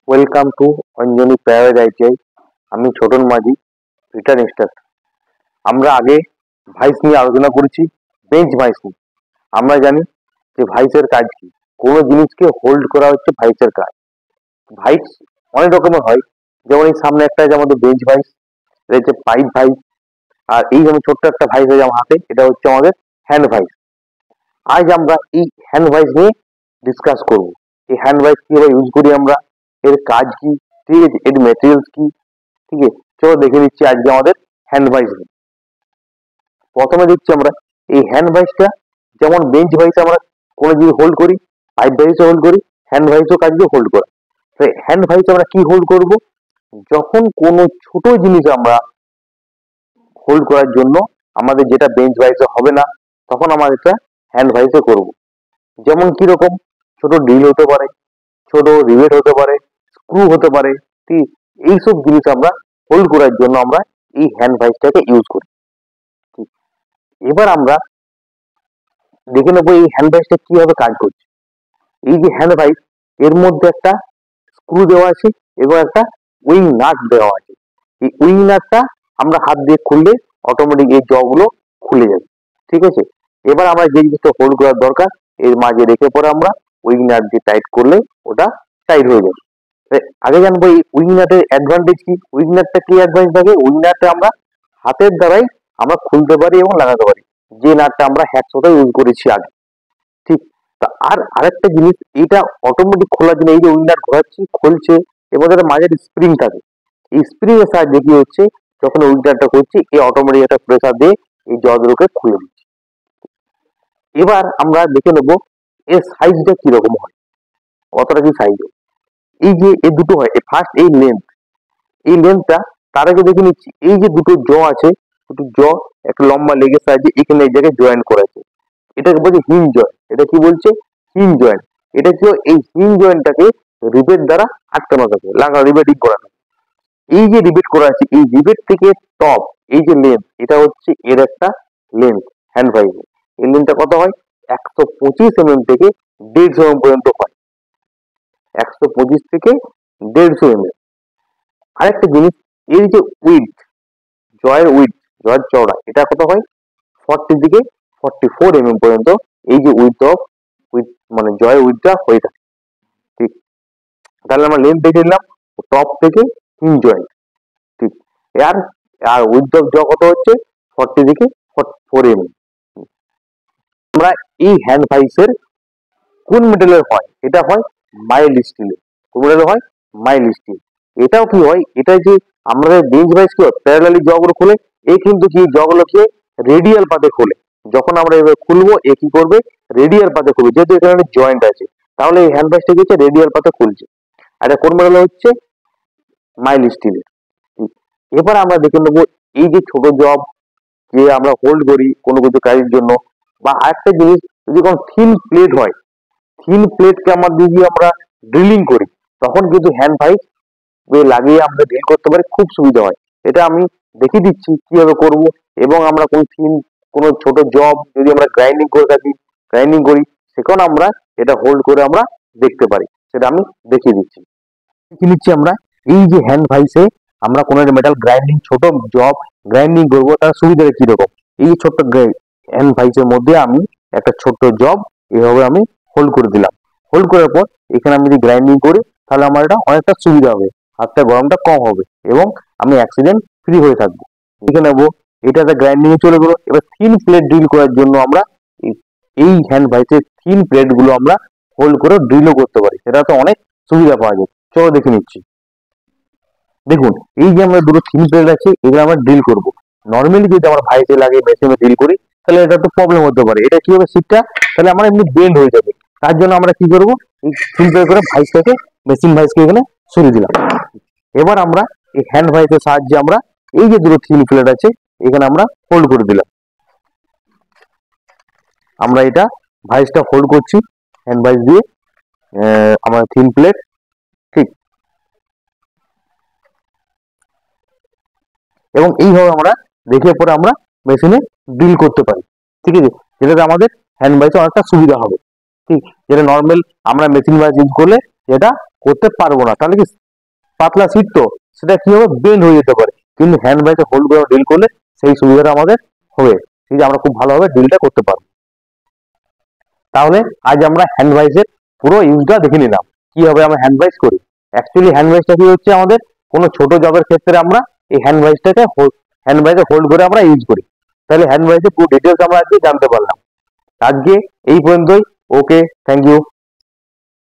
Welcome to Anjani paradise. আমি ছোটন মাঝি, return instructor. আমরা আগে ভাইস নিয়ে আলোচনা করেছি, বেঞ্চ ভাইস নিয়ে। আমরা জানি যে ভাইসের কাজ কি। কোনো জিনিসকে হোল্ড করা হচ্ছে ভাইসের কাজ। ভাইস অনেক রকমের হয়, যেমন এই সামনে একটা আছে আমাদের বেঞ্চ ভাইস, এটা হচ্ছে পাইপ ভাইস। আর এই যেমন ছোট্ট একটা ভাইস আছে আমার হাতে, এটা হচ্ছে আমাদের হ্যান্ড ভাইস। আজ আমরা এই হ্যান্ড ভাইস নিয়ে ডিসকাস করব। এই হ্যান্ড ভাইস কিভাবে ইউজ করি আমরা, এর কাজ কি, ঠিক আছে, এর মেটেরিয়ালস কি, ঠিক আছে। চলো দেখে নিচ্ছি আজকে আমাদের হ্যান্ড ভাইস নিয়ে। প্রথমে দেখছি আমরা এই হ্যান্ড ভাইসটা, যেমন বেঞ্চ ভাইস আমরা কোনো জিনিস হোল্ড করি, পাইপ ভাইসও হোল্ড করি, হ্যান্ড ভাইসও কাজ দিয়ে হোল্ড করা। হ্যান্ড ভাইস আমরা কি হোল্ড করব, যখন কোনো ছোট জিনিস আমরা হোল্ড করার জন্য আমাদের যেটা বেঞ্চ ভাইসে হবে না, তখন আমরা এটা হ্যান্ড ভাইসে করব। যেমন কিরকম, ছোট ড্রিল হতে পারে, ছোট রিভেট হতে পারে, স্ক্রু হতে পারে, ঠিক এইসব জিনিস আমরা হোল্ড করার জন্য আমরা এই হ্যান্ড ভাইসটাকে ইউজ করি। ঠিক, এবার আমরা দেখে নেবো এই হ্যান্ড ভাইসটা কিভাবে কাজ করছে। এই যে হ্যান্ড ভাইস, এর মধ্যে একটা স্ক্রু দেওয়া আছে এবং একটা উইং নাট দেওয়া আছে। এই উইং নাটটা আমরা হাত দিয়ে খুললে অটোমেটিক এই জগুলো খুলে যাবে, ঠিক আছে। এবার আমরা যে জিনিসটা হোল্ড করার দরকার, এর মাঝে রেখে পরে আমরা উইং নাট দিয়ে টাইট করলে ওটা টাইট হয়ে যাবে। আগে জানবো এই উইং নাটের অ্যাডভান্টেজ কি। উইং নাটটা কি অ্যাডভান্টেজ থাকে, উইং নাটটা আমরা হাতের দ্বারাই আমরা খুলতে পারি এবং লাগাতে পারি, যে নাটটা আমরা হ্যাকসোতে ইউজ করেছি আগে, ঠিক। তা আর আরেকটা জিনিস, এটা অটোমেটিক খোলার জন্য এই যে উইং নাট ঘোরাচ্ছি, খুলছে, এবং এর মাঝে স্প্রিং থাকে। এই স্প্রিং এর সাহায্যে কি হচ্ছে, যখন উইং নাটটা করছি, এই অটোমেটিক একটা প্রেসার দিয়ে এই জগুলোকে খুলে দিচ্ছে। এবার আমরা দেখে নেবো এর সাইজটা কিরকম হয়, কতটা কি সাইজ। এই যে এই দুটো হয়, ফার্স্ট এই লেন্থটা, তার আগে দেখে নিচ্ছি এই যে দুটো জ আছে, দুটো জ একটা লম্বা লেগের সাহায্যে এখানে এই জায়গায় জয়েন করেছে, এটাকে বলছে হিঞ্জ জয়েন্ট। এটা কি বলছে, হিঞ্জ জয়েন্ট। এটা কি হয়, এই হিঞ্জ জয়েন্টটাকে রিবেট দ্বারা আটকানো থাকে, রিবেটিং করা থাকে। এই যে রিবেট করা আছে, এই রিবেট থেকে টপ এই যে লেন্থ, এটা হচ্ছে এর একটা লেন্থ হ্যান্ড ভাইস। এই লেন্থটা কত হয়, 125 থেকে 150 পর্যন্ত হয়। 125 থেকে 150 আরেকটা জিনিস, এই যে উইডথ, জয়ের চওড়া, এটা কত হয়, 40 থেকে 44 পর্যন্ত এই যে উইথ মানে জয়ের উইথটা হয়ে থাকে, ঠিক। তাহলে আমরা লেন্থ দেখে নিলাম টপ থেকে হিঞ্জ জয়েন্ট, ঠিক। আর আর উইথ অফ জ কত হচ্ছে, 40 থেকে 44 আমরা এই হ্যান্ড ভাইসের কোন মেটেরিয়ালের হয়, এটা হয় মাইল্ড স্টিলের। কোন মেটেরিয়াল হয়, মাইল্ড স্টিল। এটাও কি হয়, এটা যে আমাদের বেঞ্চ ভাইস কি হয়, প্যারালালি জগুলো খুলে, এ কিন্তু কি জগুলোকে রেডিয়াল পাতে খোলে। যখন আমরা এভাবে খুলবো, এ কি করবে, রেডিয়াল পাতে খুলবে, যেহেতু এখানে জয়েন্ট আছে, তাহলে এই হ্যান্ড ভাইসটা কি হচ্ছে, রেডিয়াল পাতে খুলছে। আর এটা কোন মেটেরিয়াল হচ্ছে, মাইল্ড স্টিলের। এবার আমরা দেখে নেবো এই যে ছোট জব যে আমরা হোল্ড করি কোনো কিছু কাজের জন্য, বা আরেকটা জিনিস, যদি কোনো থিন প্লেট হয়, থিন প্লেটকে আমরা যদি আমরা ড্রিলিং করি, তখন কিন্তু হ্যান্ড ভাইস লাগিয়ে আমরা ড্রিল করতে পারি, খুব সুবিধা হয়। এটা আমি দেখিয়ে দিচ্ছি কিভাবে করব। এবং আমরা কোনো ছোট জব যদি আমরা গ্রাইন্ডিং করে থাকি, গ্রাইন্ডিং করি, সেখানে আমরা এটা হোল্ড করে আমরা দেখতে পারি, সেটা আমি দেখিয়ে দিচ্ছি। দেখিয়ে নিচ্ছি আমরা এই যে হ্যান্ড ভাইসে আমরা কোনো মেটাল গ্রাইন্ডিং, ছোট জব গ্রাইন্ডিং করবো, তার সুবিধাটা কিরকম। এই ছোট্ট হ্যান্ড ভাইসের মধ্যে আমি একটা ছোট্ট জব এভাবে আমি হোল্ড করে দিলাম। হোল্ড করার পর এখানে আমি যদি গ্রাইন্ডিং করি, তাহলে আমার এটা অনেকটা সুবিধা হবে, হাতটা গরমটা কম হবে এবং আমি অ্যাক্সিডেন্ট ফ্রি হয়ে থাকবো। দেখে নেবো এটাতে গ্রাইন্ডিং এ চলে গেলো। এবার থিন প্লেট ড্রিল করার জন্য আমরা এই হ্যান্ড ভাইসের থিন প্লেট গুলো আমরা হোল্ড করে ড্রিলও করতে পারি, সেটা তো অনেক সুবিধা পাওয়া যায়। চলো দেখে নিচ্ছি। দেখুন এই যে আমরা দুটো থিন প্লেট আছে, এগুলো আমরা ড্রিল করবো। নর্মালি যদি আমরা ভাইসে লাগে মেশিনে ড্রিল করি, তাহলে এটা একটু প্রবলেম হতে পারে। এটা কি হবে, সিটটা তাহলে আমার এমনি বেন্ড হয়ে যাবে। তার জন্য আমরা কি করবো, এই থিন প্লেট করে ভাইসটাকে, মেশিন ভাইসকে এখানে সরিয়ে দিলাম। এবার আমরা এই হ্যান্ড ভাইসের সাহায্যে আমরা এই যে দুটো থিন প্লেট আছে, এখানে আমরা হোল্ড করে দিলাম। আমরা এটা ভাইসটা হোল্ড করছি হ্যান্ড ভাইস দিয়ে, আমার থিন প্লেট, ঠিক। এবং এইভাবে আমরা দেখে পরে আমরা মেশিনে ড্রিল করতে পারি, ঠিক আছে। যেটাতে আমাদের হ্যান্ড ভাইসে অনেকটা সুবিধা হবে, ঠিক। যেটা নর্মাল আমরা মেশিন ভাইস ইউজ করলে যেটা করতে পারবো না, তাহলে কি পাতলা সিট তো সেটা কি হবে, বেন্ড হয়ে যেতে পারে। কিন্তু হ্যান্ড ব্রাইসে হোল্ড করে ডিল করলে সেই সুবিধাটা আমাদের হবে, ঠিক আছে, আমরা খুব ভালোভাবে ডিলটা করতে পারবো। তাহলে আজ আমরা হ্যান্ড ব্রাইসের পুরো ইউজটা দেখে নিলাম, কিভাবে আমরা হ্যান্ড ব্রাইস করি। অ্যাকচুয়ালি হ্যান্ড ব্রাইসটা কি হচ্ছে, আমাদের কোনো ছোট জবের ক্ষেত্রে আমরা এই হ্যান্ড ব্রাইসে হোল্ড করে আমরা ইউজ করি। তাহলে হ্যান্ড ব্রাইসের পুরো ডিটেলস আমরা আজকে জানতে পারলাম। আজকে এই পর্যন্তই। ওকে, থ্যাংক ইউ।